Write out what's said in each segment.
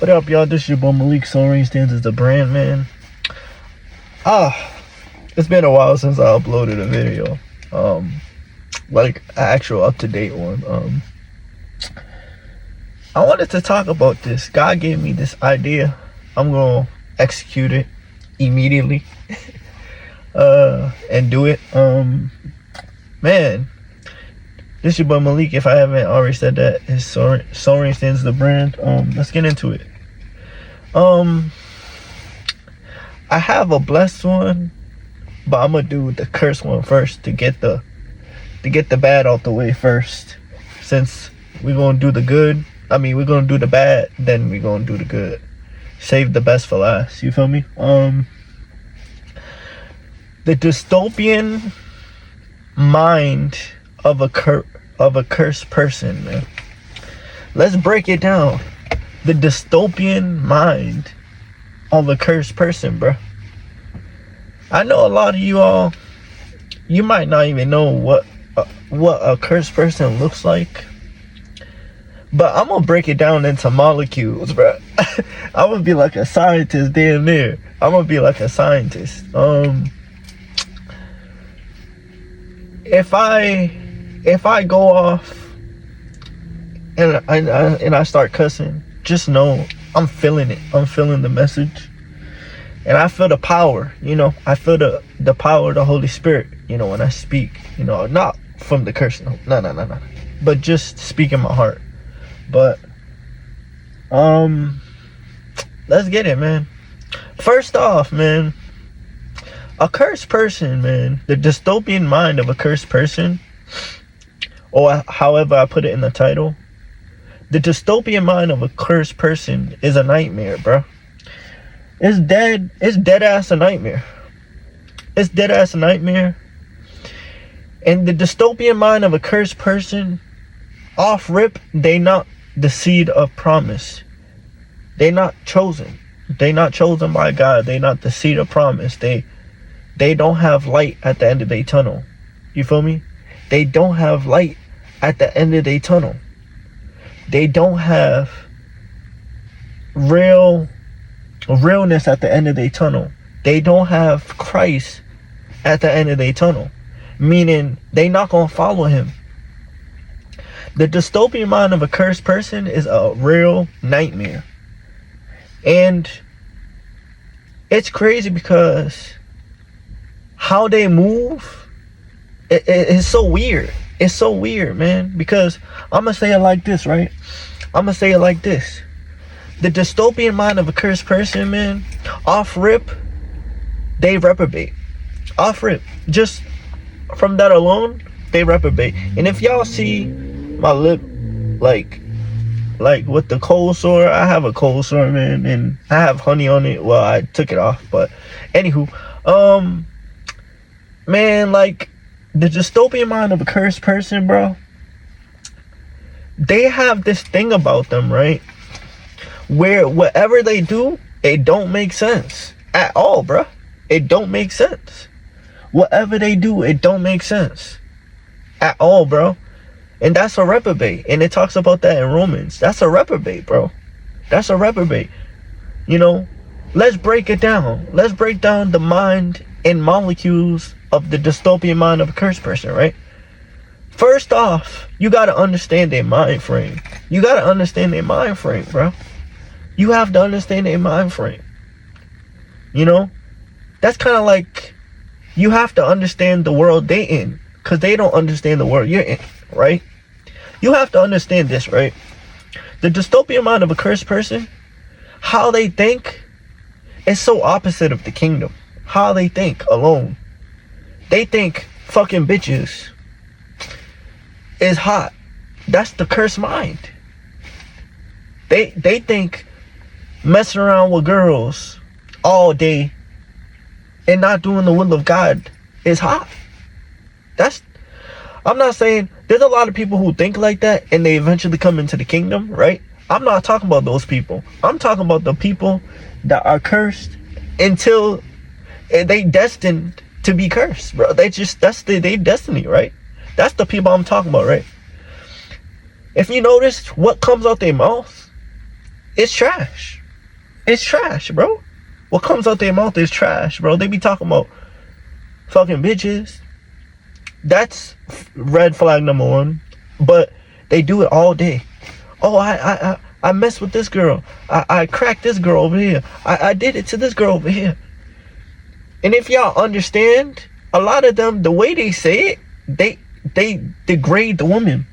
What up, y'all? This is your boy Malik. Soaring stands as the brand, man. It's been a while since I uploaded a video. Like an actual up-to-date one. I wanted to talk about this. God gave me this idea. I'm gonna execute it immediately. And do it. Man. This is your boy Malik. If I haven't already said that, it's Soaring stands the brand. Let's get into it. I have a blessed one, but I'm gonna do the cursed one first to get the bad out the way first. Since we're gonna do the good, we're gonna do the bad, then we're gonna do the good. Save the best for last. You feel me? The dystopian mind of a cursed person, man. Let's break it down. The dystopian mind of a cursed person, bro. I know a lot of you all, you might not even know what a cursed person looks like, but I'm gonna break it down into molecules, bro. I'm gonna be like a scientist damn near. I'm gonna be like a scientist. If I go off and I start cussing, just know I'm feeling it. I'm feeling the message, and I feel the power. I feel the power of the Holy Spirit. When I speak, not from the curse. No. But just speak in my heart. But let's get it, man. First off, man, a cursed person, man. The dystopian mind of a cursed person, or however I put it in the title, the dystopian mind of a cursed person is a nightmare, bro. It's dead ass a nightmare. It's dead ass a nightmare. And the dystopian mind of a cursed person, off rip, they not the seed of promise. They not chosen. They not chosen by God. They not the seed of promise. They don't have light at the end of their tunnel. You feel me? They don't have light at the end of their tunnel. They don't have realness at the end of their tunnel. They don't have Christ at the end of their tunnel. Meaning, they not gonna follow him. The dystopian mind of a cursed person is a real nightmare. And it's crazy because how they move, it's so weird. It's so weird, man. Because I'm gonna say it like this, right? I'm gonna say it like this. The dystopian mind of a cursed person, man, off rip, they reprobate. Off rip. Just from that alone, they reprobate. And if y'all see my lip, like with the cold sore, I have a cold sore, man, and I have honey on it. Well, I took it off, but anywho, man, like the dystopian mind of a cursed person, bro, they have this thing about them, right, where whatever they do, it don't make sense at all, bro. It don't make sense. Whatever they do, it don't make sense at all, bro. And that's a reprobate. And it talks about that in Romans. That's a reprobate, bro. That's a reprobate. Let's break it down. Let's break down the mind and molecules of the dystopian mind of a cursed person, right? First off, you got to understand their mind frame. You got to understand their mind frame, bro. You have to understand their mind frame. That's kind of like you have to understand the world they in, because they don't understand the world you're in, right? You have to understand this, right? The dystopian mind of a cursed person, how they think is so opposite of the kingdom. How they think alone. They think fucking bitches is hot. That's the cursed mind. They think messing around with girls all day and not doing the will of God is hot. I'm not saying there's a lot of people who think like that and they eventually come into the kingdom, right? I'm not talking about those people. I'm talking about the people that are cursed until they destined to be cursed, bro. That's their destiny, right? That's the people I'm talking about, right? If you notice what comes out their mouth, It's trash. It's trash, bro. What comes out their mouth is trash, bro. They be talking about fucking bitches. That's red flag number one. But they do it all day. Oh, I messed with this girl. I cracked this girl over here. I did it to this girl over here. And if y'all understand, a lot of them, the way they say it, they degrade the woman.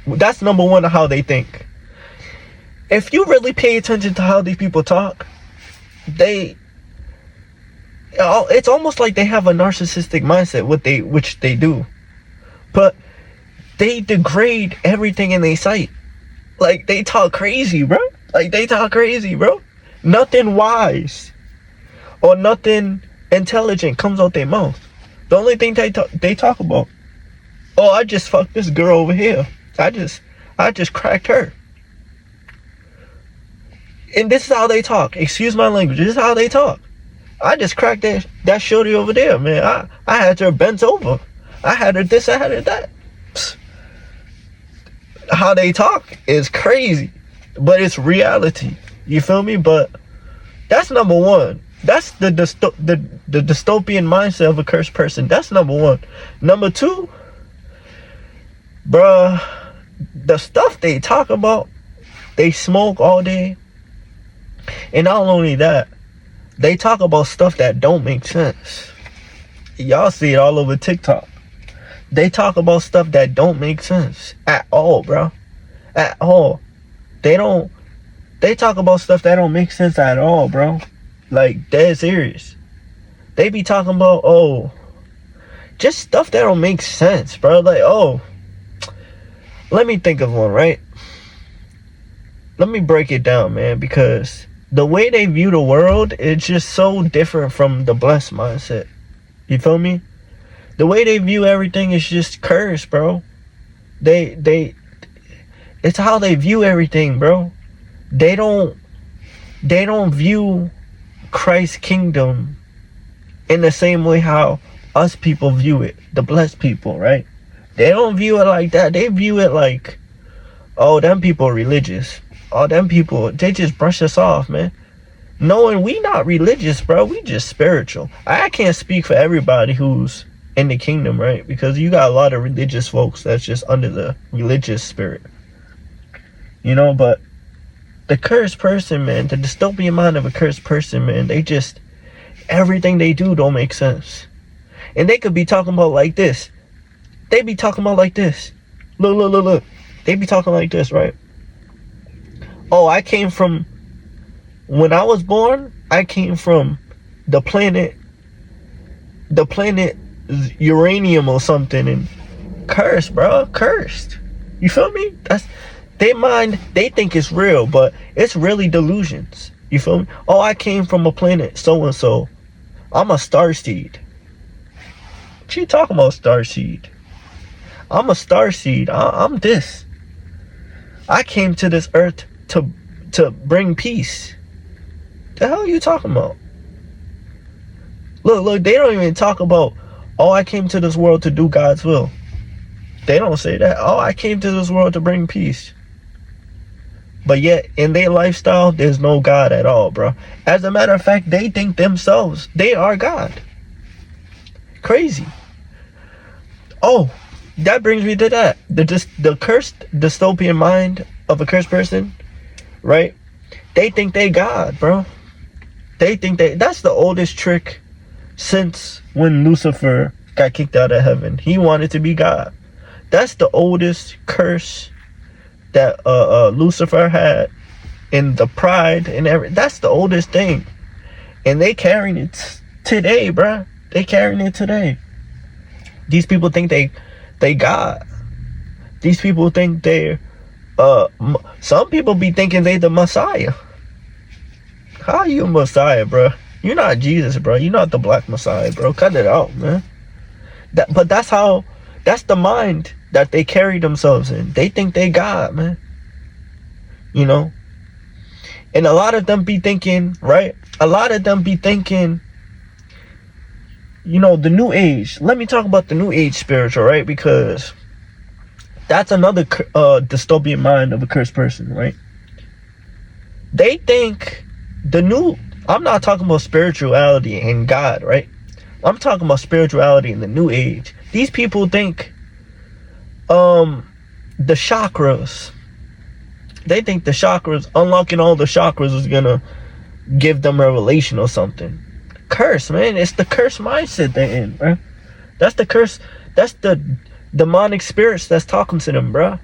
That's number one of how they think. If you really pay attention to how these people talk, it's almost like they have a narcissistic mindset, which they do. But they degrade everything in their sight. Like, they talk crazy, bro. Nothing wise or nothing intelligent comes out their mouth. The only thing they talk about, oh, I just fucked this girl over here. I just cracked her. And this is how they talk. Excuse my language. This is how they talk. I just cracked that shorty over there, man. I had her bent over. I had her this, I had her that. Psst. How they talk is crazy. But it's reality. You feel me? But that's number one. That's the dystopian mindset of a cursed person. That's number one. Number two, bruh, the stuff they talk about, they smoke all day. And not only that, they talk about stuff that don't make sense. Y'all see it all over TikTok. They talk about stuff that don't make sense at all, bro. At all. They talk about stuff that don't make sense at all, bro. Like, dead serious. They be talking about, oh, just stuff that don't make sense, bro. Like, oh, let me think of one, right? Let me break it down, man, because the way they view the world is just so different from the blessed mindset. You feel me? The way they view everything is just cursed, bro. It's how they view everything, bro. They don't view Christ's kingdom in the same way how us people view it, the blessed people, right? They don't view it like that. They view it like, oh, them people are religious. Oh, them people, they just brush us off, man. Knowing we not religious, bro. We just spiritual. I can't speak for everybody who's in the kingdom, right? Because you got a lot of religious folks that's just under the religious spirit. You know, but the cursed person, man, the dystopian mind of a cursed person, man, they just, everything they do don't make sense. And they could be talking about like this. They be talking about like this. Look. They be talking like this, right? Oh, when I was born, I came from the planet uranium or something, and cursed, bro. Cursed. You feel me? That's their mind. They think it's real, but it's really delusions. You feel me? Oh, I came from a planet so and so. I'm a starseed. What you talking about, starseed? I'm a starseed. I'm this. I came to this earth to bring peace. The hell are you talking about? Look, they don't even talk about, oh, I came to this world to do God's will. They don't say that. Oh, I came to this world to bring peace. But yet, in their lifestyle, there's no God at all, bro. As a matter of fact, they think themselves, they are God. Crazy. Oh, that brings me to that. The cursed dystopian mind of a cursed person, right? They think they God, bro. They think that's the oldest trick since when Lucifer got kicked out of heaven. He wanted to be God. That's the oldest curse that Lucifer had, in the pride and everything. That's the oldest thing, and they carrying it today, bro. They carrying it today. These people think they God. These people think they're some people be thinking they the Messiah. How are you a Messiah, bro? You're not Jesus, bro. You're not the black Messiah, bro. Cut it out, man. But that's the mind that they carry themselves in. They think they God, man. You know? And a lot of them be thinking, right? A lot of them be thinking, you know, the new age. Let me talk about the new age spiritual, right? Because that's another dystopian mind of a cursed person, right? They think the new, I'm not talking about spirituality and God, right? I'm talking about spirituality in the new age. These people think the chakras, they think the chakras, unlocking all the chakras is gonna give them revelation or something. Curse, man. It's the curse mindset they're in, bro. That's the curse. That's the demonic spirits that's talking to them, bro.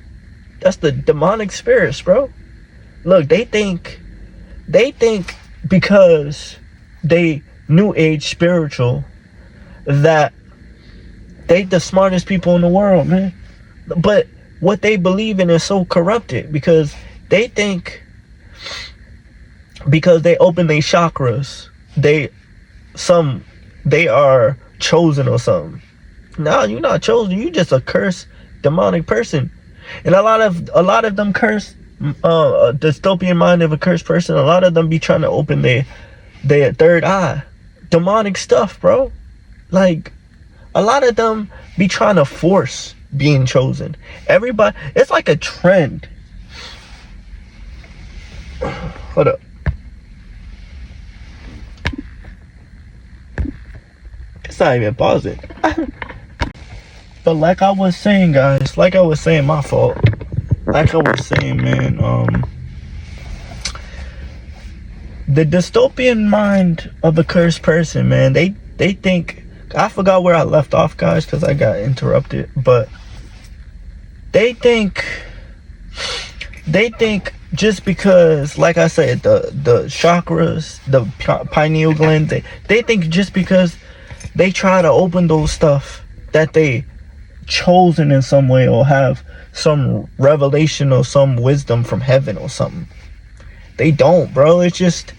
That's the demonic spirits, bro. Look, they think because they new age spiritual that they the smartest people in the world, man. But what they believe in is so corrupted, because they think because they open their chakras, they are chosen or something. No, you're not chosen. You just a cursed demonic person. And a lot of them curse, a dystopian mind of a cursed person. A lot of them be trying to open their third eye. Demonic stuff, bro. Like, a lot of them be trying to force being chosen. Everybody, it's like a trend. Hold up. It's not even pausing. But like I was saying, guys, my fault. Like I was saying, man, the dystopian mind of a cursed person, man, they think, I forgot where I left off, guys, because I got interrupted, but they think just because, like I said, the chakras, the pineal gland, they think just because they try to open those stuff that they chosen in some way or have some revelation or some wisdom from heaven or something. They don't, bro. It's just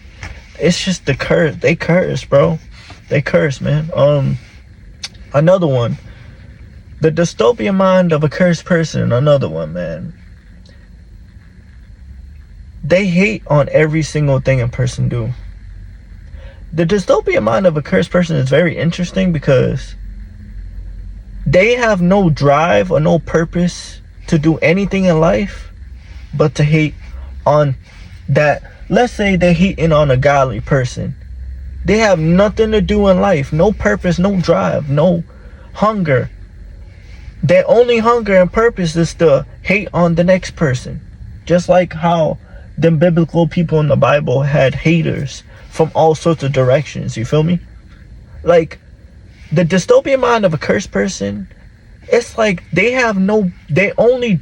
the curse. They curse, bro. They curse, man. Another one. The dystopian mind of a cursed person. Another one, man. They hate on every single thing a person do. The dystopian mind of a cursed person is very interesting because they have no drive or no purpose to do anything in life but to hate on that. Let's say they're hating on a godly person. They have nothing to do in life, no purpose, no drive, no hunger. Their only hunger and purpose is to hate on the next person. Just like how the biblical people in the Bible had haters from all sorts of directions, you feel me? Like, the dystopian mind of a cursed person, it's like the only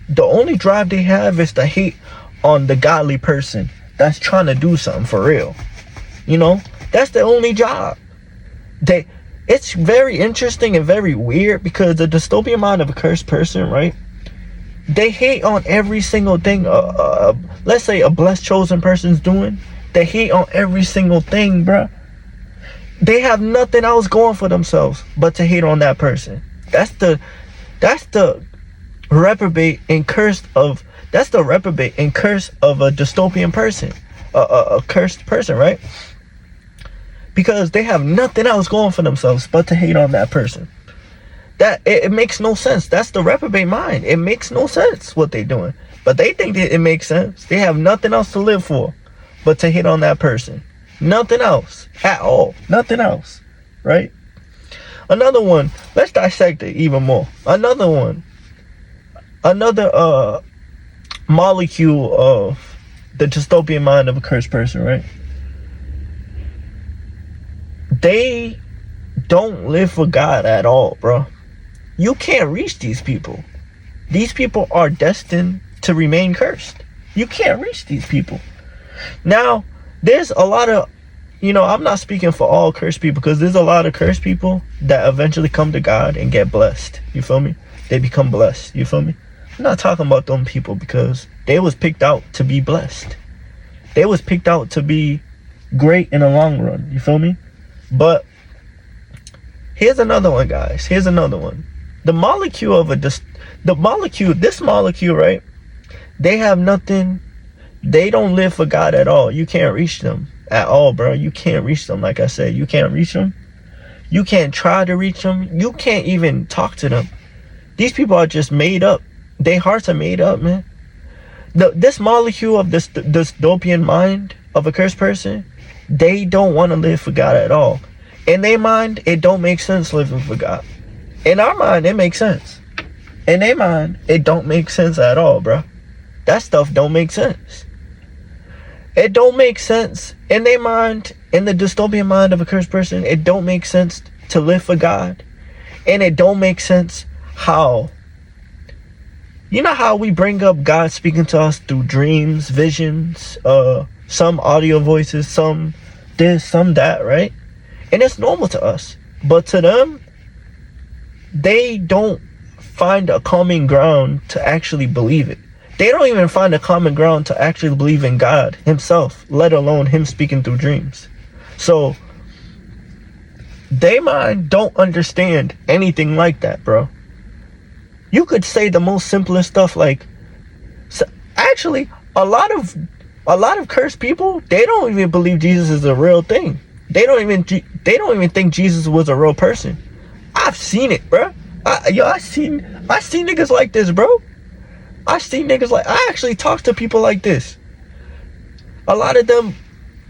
drive they have is to hate on the godly person that's trying to do something for real. You know, that's the only job. It's very interesting and very weird because the dystopian mind of a cursed person, right? They hate on every single thing. Let's say a blessed chosen person's doing. They hate on every single thing, bruh. They have nothing else going for themselves but to hate on that person. That's the reprobate and curse of a dystopian person, a cursed person, right? Because they have nothing else going for themselves but to hate on that person. That it makes no sense. That's the reprobate mind. It makes no sense what they're doing, but they think that it makes sense. They have nothing else to live for but to hate on that person. Nothing else at all. Nothing else, right? Another one. Let's dissect it even more. Another one. Another molecule of the dystopian mind of a cursed person, right? They don't live for God at all, bro. You can't reach these people. These people are destined to remain cursed. You can't reach these people. Now, there's a lot of, I'm not speaking for all cursed people, because there's a lot of cursed people that eventually come to God and get blessed. You feel me? They become blessed. You feel me? I'm not talking about them people because they was picked out to be blessed. They was picked out to be great in the long run. You feel me? But here's another one, guys. Here's another one. This molecule, right? They have nothing. They don't live for God at all. You can't reach them at all, bro. You can't reach them. Like I said, you can't reach them. You can't try to reach them. You can't even talk to them. These people are just made up. Their hearts are made up, man. This molecule of this dystopian mind of a cursed person, they don't want to live for God at all. In their mind, it don't make sense living for God. In our mind, it makes sense. In their mind, it don't make sense at all, bro. That stuff don't make sense. It don't make sense in their mind, in the dystopian mind of a cursed person. It don't make sense to live for God. And it don't make sense how, you know how we bring up God speaking to us through dreams, visions, some audio voices, some this, some that, right? And it's normal to us. But to them, they don't find a common ground to actually believe it. They don't even find a common ground to actually believe in God himself, let alone him speaking through dreams. So they mind don't understand anything like that, bro. You could say the most simplest stuff like, so actually a lot of cursed people, they don't even believe Jesus is a real thing. They don't even think Jesus was a real person. I've seen it, bro. I seen niggas like this, bro. I actually talk to people like this. A lot of them,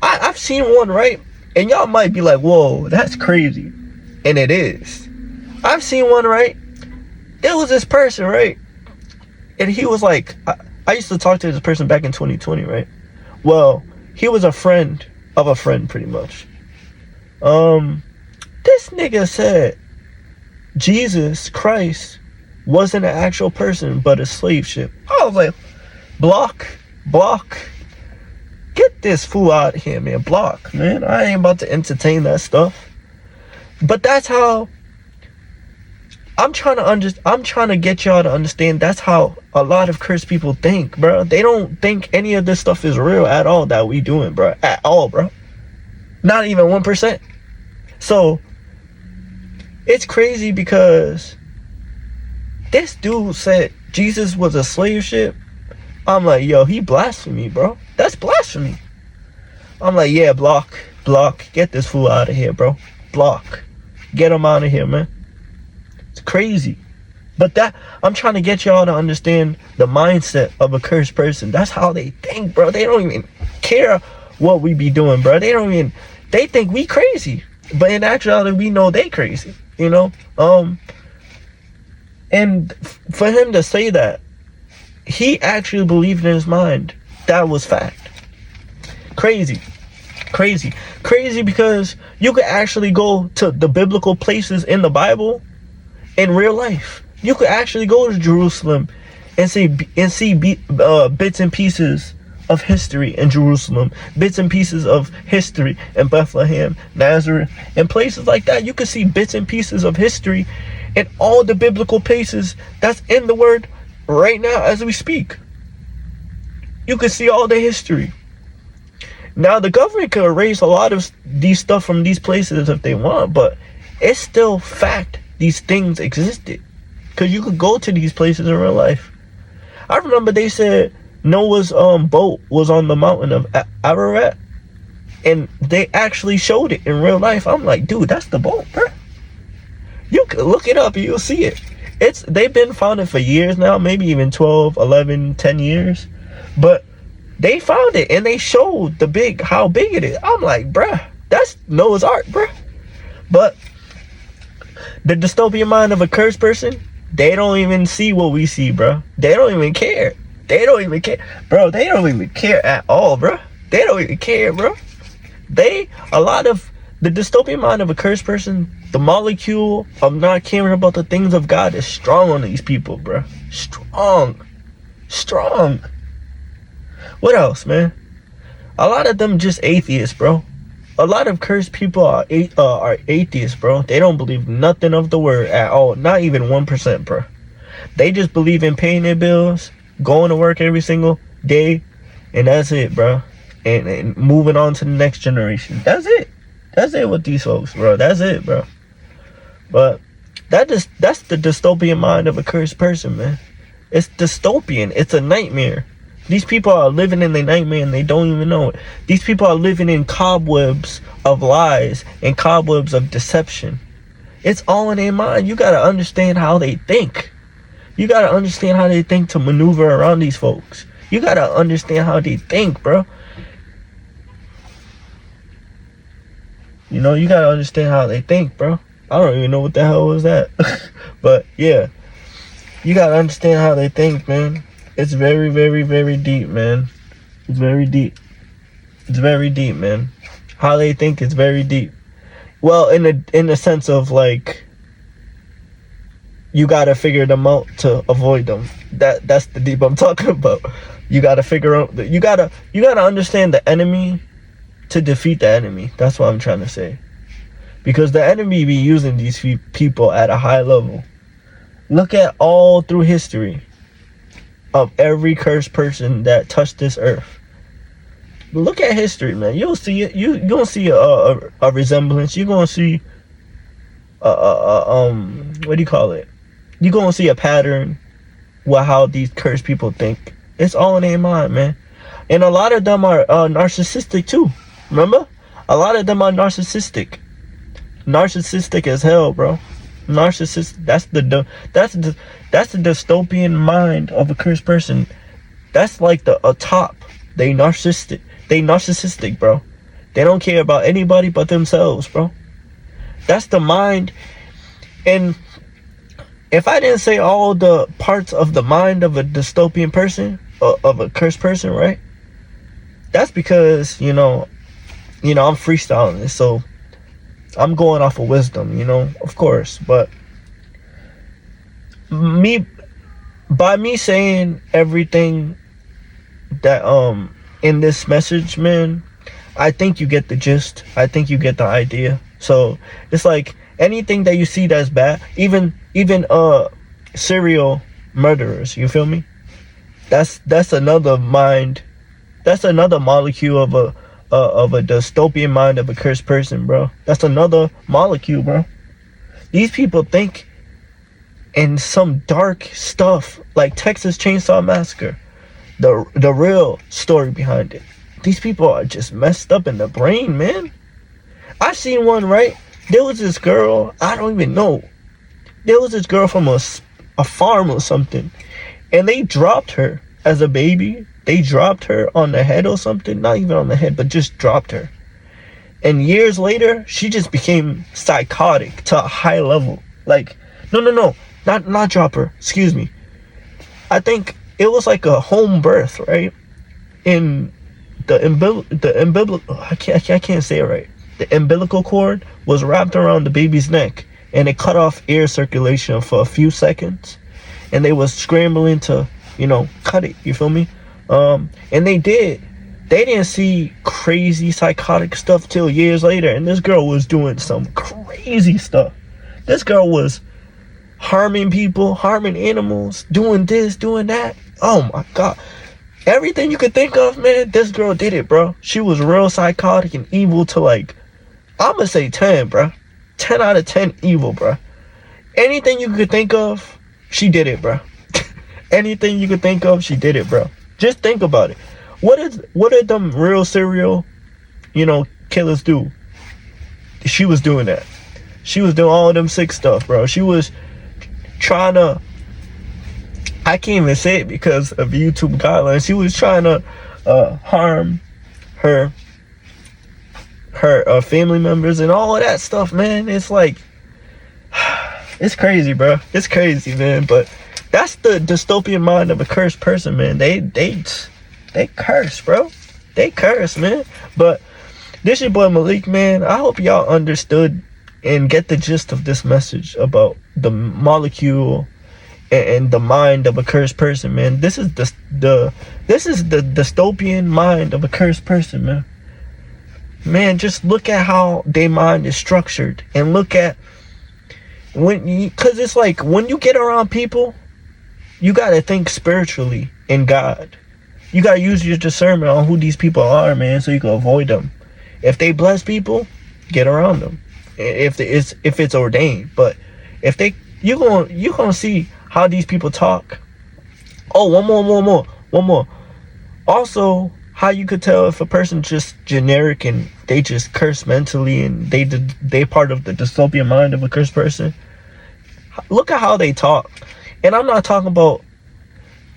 I've seen one, right? And y'all might be like, whoa, that's crazy. And it is. I've seen one, right? There was this person, right? And he was like, I used to talk to this person back in 2020, right? Well, he was a friend of a friend, pretty much. This nigga said Jesus Christ wasn't an actual person, but a slave ship. I was like, block. Get this fool out of here, man. Block, man. I ain't about to entertain that stuff. But that's how I'm trying to get y'all to understand. That's how a lot of cursed people think, bro. They don't think any of this stuff is real at all that we doing, bro. At all, bro. Not even 1%. So it's crazy because this dude said Jesus was a slave ship. I'm like, yo, he blasphemy, bro. That's blasphemy. I'm like, yeah, block. Get this fool out of here, bro. Block. Get him out of here, man. It's crazy. But that, I'm trying to get y'all to understand the mindset of a cursed person. That's how they think, bro. They don't even care what we be doing, bro. They think we crazy. But in actuality, we know they crazy, you know? And for him to say that, he actually believed in his mind that was fact. Crazy because you could actually go to the biblical places in the Bible in real life. You could actually go to Jerusalem and see bits and pieces of history in Jerusalem, bits and pieces of history in Bethlehem, Nazareth, and places like that. You could see bits and pieces of history in all the biblical places that's in the word right now as we speak. You could see all the history. Now the government could erase a lot of these stuff from these places if they want, but it's still fact these things existed, because you could go to these places in real life. I remember they said Noah's boat was on the mountain of Ararat, and they actually showed it in real life. I'm like, dude, that's the boat, bro. You can look it up and you'll see it. They've been founded for years now, maybe even 12, 11, 10 years. But they found it and they showed how big it is. I'm like, bruh, that's Noah's Ark, bruh. But the dystopian mind of a cursed person, they don't even see what we see, bruh. They don't even care. Bro, they don't even care at all, bruh. They don't even care, bruh. The dystopian mind of a cursed person, the molecule of not caring about the things of God is strong on these people, bruh. Strong. What else, man? A lot of them just atheists, bro. A lot of cursed people are atheists, bro. They don't believe nothing of the word at all. Not even 1%, bro. They just believe in paying their bills, going to work every single day, and that's it, bro. And moving on to the next generation. That's it with these folks, bro. That's it, bro. But that's the dystopian mind of a cursed person, man. It's dystopian. It's a nightmare. These people are living in their nightmare and they don't even know it. These people are living in cobwebs of lies and cobwebs of deception. It's all in their mind. You gotta understand how they think. You gotta understand how they think to maneuver around these folks. You gotta understand how they think, bro. You know, you gotta understand how they think, bro. I don't even know what the hell was that. But yeah, you gotta understand how they think, man. It's very, very, very deep, man. It's very deep. It's very deep, man. How they think is very deep. Well, in the sense of like, you gotta figure them out to avoid them. That's the deep I'm talking about. You gotta figure out. You gotta understand the enemy to defeat the enemy. That's what I'm trying to say. Because the enemy be using these people at a high level. Look at all through history of every cursed person that touched this earth. Look at history, man. You'll see it. You gonna see a resemblance. You're gonna see what do you call it? You're gonna see a pattern with how these cursed people think. It's all in their mind, man. And a lot of them are narcissistic too. Remember? A lot of them are narcissistic. Narcissistic as hell, bro. Narcissist. That's the dystopian mind of a cursed person. That's like the top. They narcissistic, bro. They don't care about anybody but themselves, bro. That's the mind. And if I didn't say all the parts of the mind of a dystopian person, of a cursed person, right? That's because, you know, I'm freestyling this, so I'm going off of wisdom, of course. But by me saying everything that in this message, man, I think you get the gist. I think you get the idea. So it's like anything that you see that's bad, even serial murderers, you feel me? That's another mind. That's another molecule of a dystopian mind of a cursed person, bro. That's another molecule, bro. These people think in some dark stuff like Texas Chainsaw Massacre, the real story behind it. These people are just messed up in the brain, man. I seen one, right? There was this girl, I don't even know. There was this girl from a farm or something, and they dropped her as a baby. They dropped her on the head or something. Not even on the head, but just dropped her. And years later, she just became psychotic to a high level. Like, no, not drop her. Excuse me. I think it was like a home birth, right? In the umbilical, I can't say it right. The umbilical cord was wrapped around the baby's neck, and it cut off air circulation for a few seconds, and they was scrambling to, cut it. You feel me? And they didn't see crazy psychotic stuff till years later, and this girl was doing some crazy stuff. This girl was harming people, harming animals, doing this, doing that. Oh my god. Everything you could think of, man, this girl did it, bro. She was real psychotic and evil to, like, I'ma say 10, bro. 10 out of 10 evil, bro. Anything you could think of, she did it, bro. Anything you could think of, she did it, bro. Just think about it. What did them real serial, killers do? She was doing that. She was doing all of them sick stuff, bro. She was trying to, I can't even say it because of YouTube guidelines. She was trying to harm her family members and all of that stuff, man. It's like, it's crazy, bro. It's crazy, man. But that's the dystopian mind of a cursed person, man. They curse, bro. They curse, man. But this your boy Malik, man. I hope y'all understood and get the gist of this message about the molecule and the mind of a cursed person, man. This is the dystopian mind of a cursed person, man. Man, just look at how their mind is structured, and look at because it's like when you get around people, you gotta think spiritually in God. You gotta use your discernment on who these people are, man, so you can avoid them. If they bless people, get around them. If it's ordained, but if you're gonna see how these people talk. Oh, one more. Also, how you could tell if a person just generic and they just curse mentally and they part of the dystopian mind of a cursed person. Look at how they talk. And I'm not talking about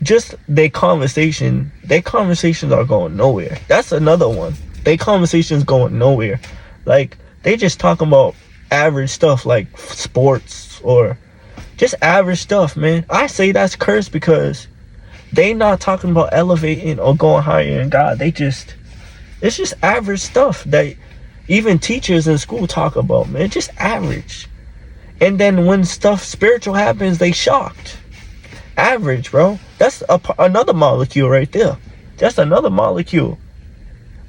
just their conversation. Their conversations are going nowhere. That's another one. Their conversations going nowhere. Like, They just talking about average stuff like sports or just average stuff, man. I say that's cursed because they not talking about elevating or going higher in God. It's just average stuff that even teachers in school talk about, man. Just average. And then when stuff spiritual happens, they shocked. Average, bro. That's another molecule right there. That's another molecule.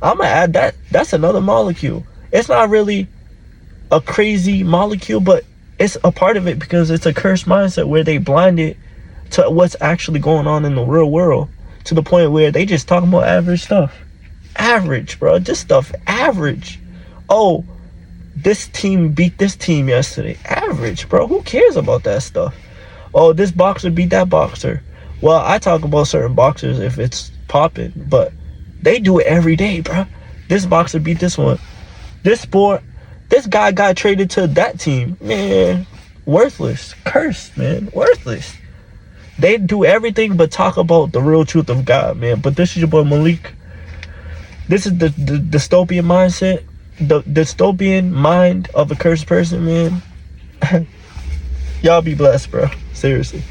I'm gonna add that. That's another molecule. It's not really a crazy molecule, but it's a part of it because it's a cursed mindset where they blinded to what's actually going on in the real world, to the point where they just talking about average stuff. Average, bro. This stuff average. Oh, this team beat this team yesterday. Average, bro. Who cares about that stuff? Oh, this boxer beat that boxer. Well, I talk about certain boxers if it's popping, but they do it every day, bro. This boxer beat this one. This sport, this guy got traded to that team. Man, worthless. Cursed, man. Worthless. They do everything but talk about the real truth of God, man. But this is your boy Malik. This is the dystopian mindset. The dystopian mind of a cursed person, man. Y'all be blessed, bro. Seriously.